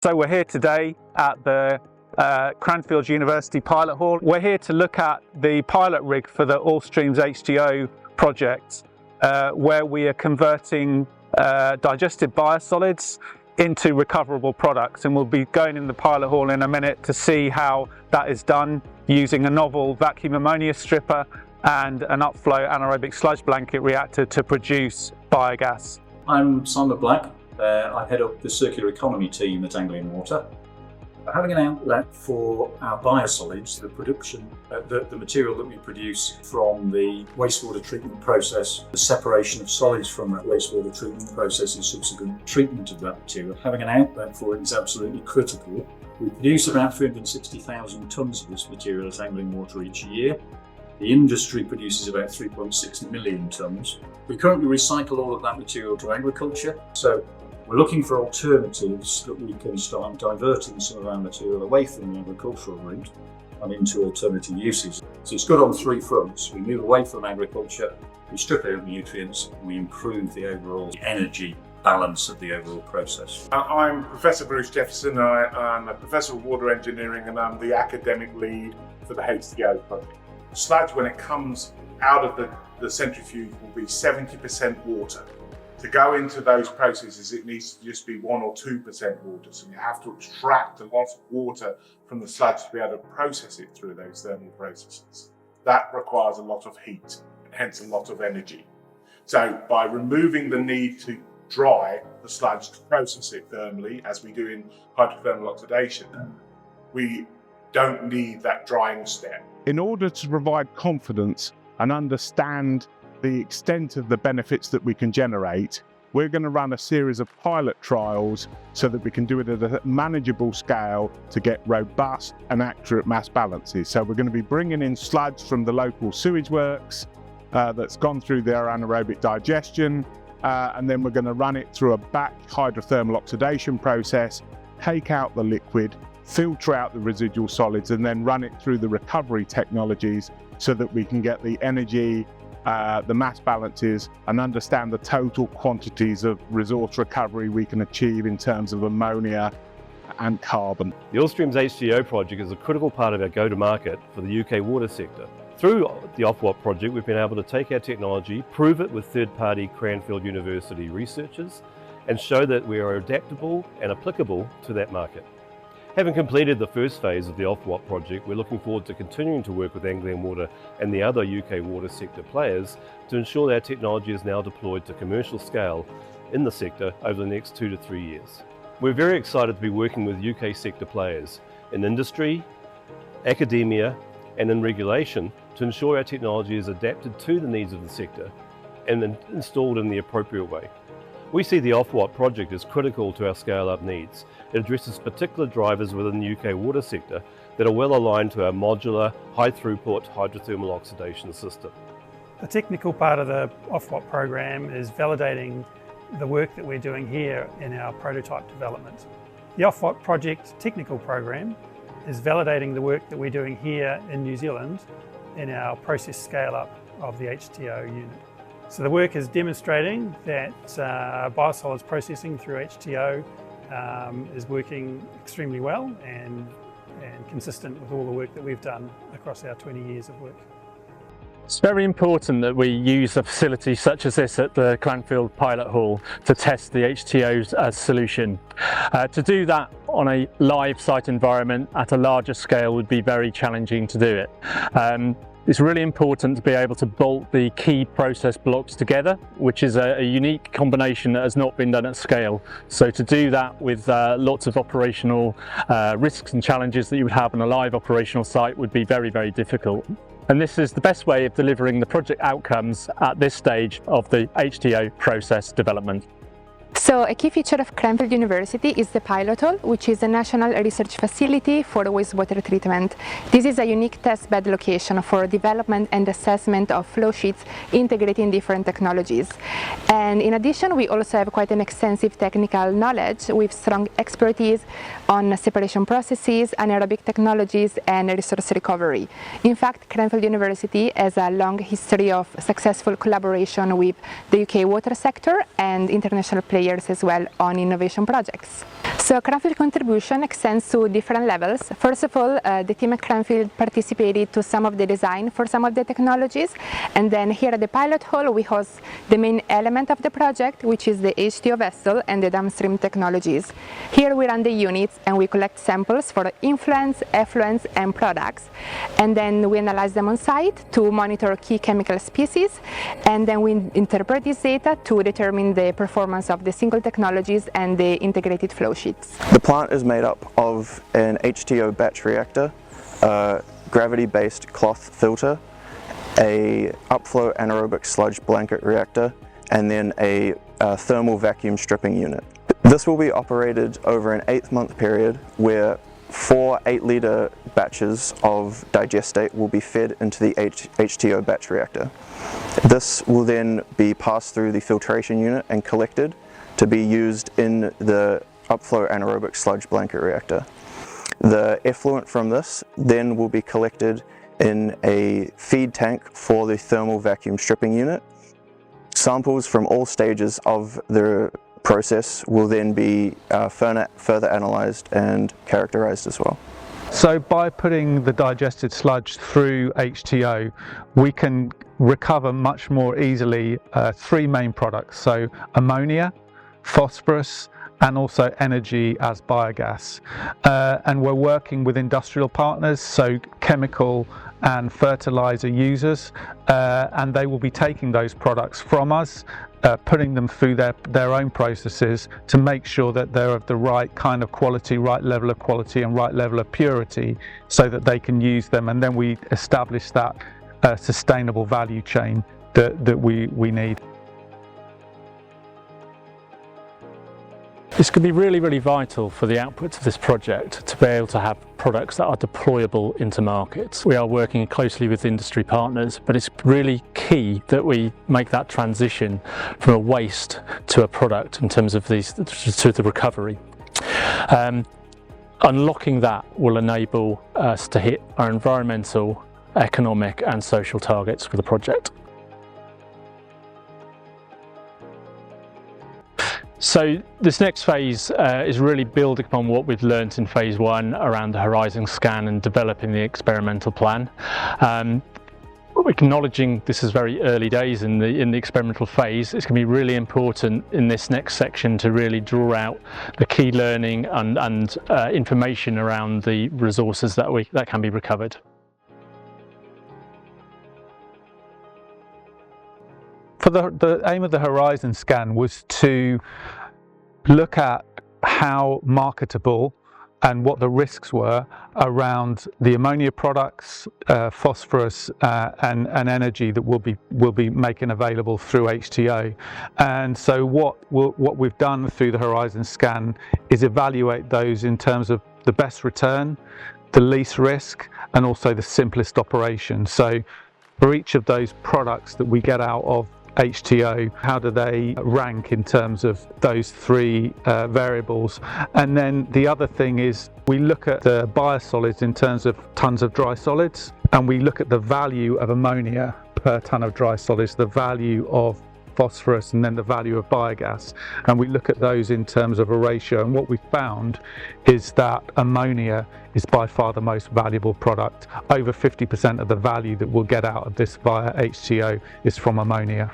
So we're here today at the Cranfield University Pilot Hall. We're here to look at the pilot rig for the All-Streams HTO project, where we are converting digested biosolids into recoverable products, and we'll be going in the pilot hall in a minute to see how that is done using a novel vacuum ammonia stripper and an upflow anaerobic sludge blanket reactor to produce biogas. I'm Simon Black. I head up the circular economy team at Anglian Water. Having an outlet for our biosolids, the production, the material that we produce from the wastewater treatment process, the separation of solids from that wastewater treatment process and subsequent treatment of that material, having an outlet for it is absolutely critical. We produce about 360,000 tonnes of this material at Anglian Water each year. The industry produces about 3.6 million tonnes. We currently recycle all of that material to agriculture, so we're looking for alternatives that we can start diverting some of our material away from the agricultural route and into alternative uses. So it's good on three fronts. We move away from agriculture, we strip out nutrients, and we improve the overall energy balance of the overall process. I'm Professor Bruce Jefferson. I'm a Professor of Water Engineering and I'm the academic lead for the HTO project. Sludge, when it comes out of the centrifuge, will be 70% water. To go into those processes, it needs to just be 1 or 2% water. So you have to extract a lot of water from the sludge to be able to process it through those thermal processes. That requires a lot of heat, hence a lot of energy. So by removing the need to dry the sludge to process it thermally, as we do in hydrothermal oxidation, we don't need that drying step. In order to provide confidence and understand the extent of the benefits that we can generate, we're going to run a series of pilot trials so that we can do it at a manageable scale to get robust and accurate mass balances. So we're going to be bringing in sludge from the local sewage works that's gone through their anaerobic digestion, and then we're going to run it through a batch hydrothermal oxidation process, take out the liquid, filter out the residual solids, and then run it through the recovery technologies so that we can get the energy, the mass balances, and understand the total quantities of resource recovery we can achieve in terms of ammonia and carbon. The All-Streams HTO project is a critical part of our go-to-market for the UK water sector. Through the Ofwat project, we've been able to take our technology, prove it with third-party Cranfield University researchers, and show that we are adaptable and applicable to that market. Having completed the first phase of the Ofwat project, we're looking forward to continuing to work with Anglian Water and the other UK water sector players to ensure that our technology is now deployed to commercial scale in the sector over the next 2 to 3 years. We're very excited to be working with UK sector players in industry, academia, and in regulation to ensure our technology is adapted to the needs of the sector and installed in the appropriate way. We see the Ofwat project as critical to our scale-up needs. It addresses particular drivers within the UK water sector that are well aligned to our modular, high-throughput hydrothermal oxidation system. The technical part of the Ofwat program is validating the work that we're doing here in our prototype development. The Ofwat project technical program is validating the work that we're doing here in New Zealand in our process scale-up of the HTO unit. So the work is demonstrating that biosolids processing through HTO is working extremely well and consistent with all the work that we've done across our 20 years of work. It's very important that we use a facility such as this at the Cranfield Pilot Hall to test the HTOs as solution. To do that on a live site environment at a larger scale would be very challenging to do it. It's really important to be able to bolt the key process blocks together, which is a unique combination that has not been done at scale. So to do that with lots of operational risks and challenges that you would have on a live operational site would be very, very difficult. And this is the best way of delivering the project outcomes at this stage of the HTO process development. So a key feature of Cranfield University is the Pilot Hall, which is a national research facility for wastewater treatment. This is a unique testbed location for development and assessment of flow sheets integrating different technologies. And in addition, we also have quite an extensive technical knowledge with strong expertise on separation processes, anaerobic technologies, and resource recovery. In fact, Cranfield University has a long history of successful collaboration with the UK water sector and international players players as well on innovation projects. So Cranfield contribution extends to different levels. First of all, the team at Cranfield participated to some of the design for some of the technologies, and then here at the pilot hall we host the main element of the project, which is the HTO vessel and the downstream technologies. Here we run the units and we collect samples for influence, effluents and products, and then we analyze them on site to monitor key chemical species, and then we interpret this data to determine the performance of the single technologies and the integrated flow sheets. The plant is made up of an HTO batch reactor, a gravity-based cloth filter, a upflow anaerobic sludge blanket reactor, and then a thermal vacuum stripping unit. This will be operated over an 8-month period where 4 8-litre batches of digestate will be fed into the HTO batch reactor. This will then be passed through the filtration unit and collected to be used in the upflow anaerobic sludge blanket reactor. The effluent from this then will be collected in a feed tank for the thermal vacuum stripping unit. Samples from all stages of the process will then be further analysed and characterised as well. So by putting the digested sludge through HTO, we can recover much more easily 3 main products, so ammonia, phosphorus, and also energy as biogas. And we're working with industrial partners, so chemical and fertilizer users, and they will be taking those products from us, putting them through their own processes to make sure that they're of the right kind of quality, right level of quality and right level of purity, so that they can use them, and then we establish that sustainable value chain that we need. This could be really, really vital for the outputs of this project to be able to have products that are deployable into markets. We are working closely with industry partners, but it's really key that we make that transition from a waste to a product in terms of to the recovery. Unlocking that will enable us to hit our environmental, economic and social targets for the project. So this next phase is really building upon what we've learnt in phase 1 around the horizon scan and developing the experimental plan. Acknowledging this is very early days in the experimental phase, it's going to be really important in this next section to really draw out the key learning and information around the resources that can be recovered. For the aim of the horizon scan was to look at how marketable and what the risks were around the ammonia products, phosphorus and energy that we'll be making available through HTO. And so what we've done through the horizon scan is evaluate those in terms of the best return, the least risk, and also the simplest operation. So for each of those products that we get out of HTO, how do they rank in terms of those 3 variables? And then the other thing is we look at the biosolids in terms of tons of dry solids, and we look at the value of ammonia per ton of dry solids, the value of phosphorus, and then the value of biogas, and we look at those in terms of a ratio. And what we found is that ammonia is by far the most valuable product. Over 50% of the value that we'll get out of this via HTO is from ammonia.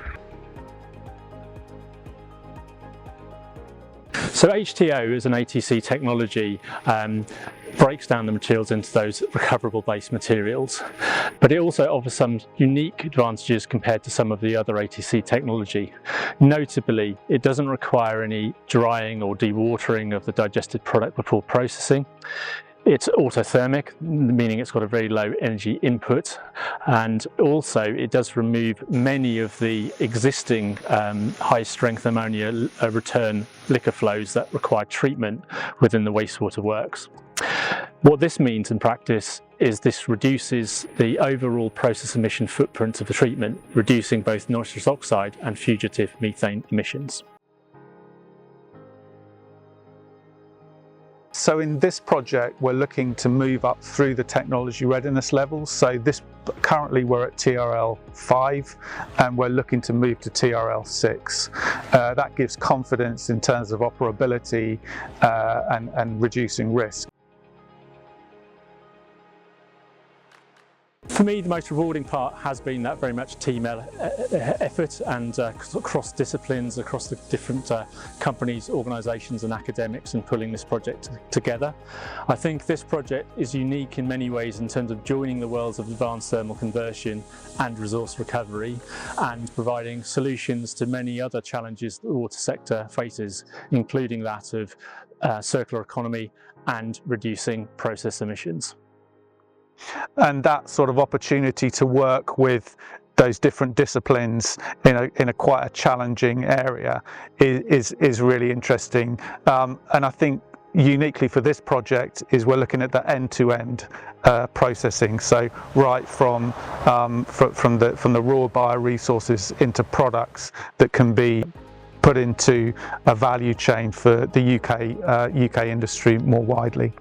So HTO as an ATC technology breaks down the materials into those recoverable base materials, but it also offers some unique advantages compared to some of the other ATC technology. Notably, it doesn't require any drying or dewatering of the digested product before processing. It's autothermic, meaning it's got a very low energy input, and also it does remove many of the existing high strength ammonia return liquor flows that require treatment within the wastewater works. What this means in practice is this reduces the overall process emission footprint of the treatment, reducing both nitrous oxide and fugitive methane emissions. So in this project, we're looking to move up through the technology readiness levels. So currently we're at TRL 5 and we're looking to move to TRL 6. That gives confidence in terms of operability and reducing risk. For me, the most rewarding part has been that very much team effort and cross disciplines, across the different companies, organisations and academics, and pulling this project together. I think this project is unique in many ways in terms of joining the worlds of advanced thermal conversion and resource recovery, and providing solutions to many other challenges the water sector faces, including that of circular economy and reducing process emissions. And that sort of opportunity to work with those different disciplines in a quite a challenging area is really interesting. And I think uniquely for this project is we're looking at the end-to-end processing. So right from the raw bioresources into products that can be put into a value chain for the UK industry more widely.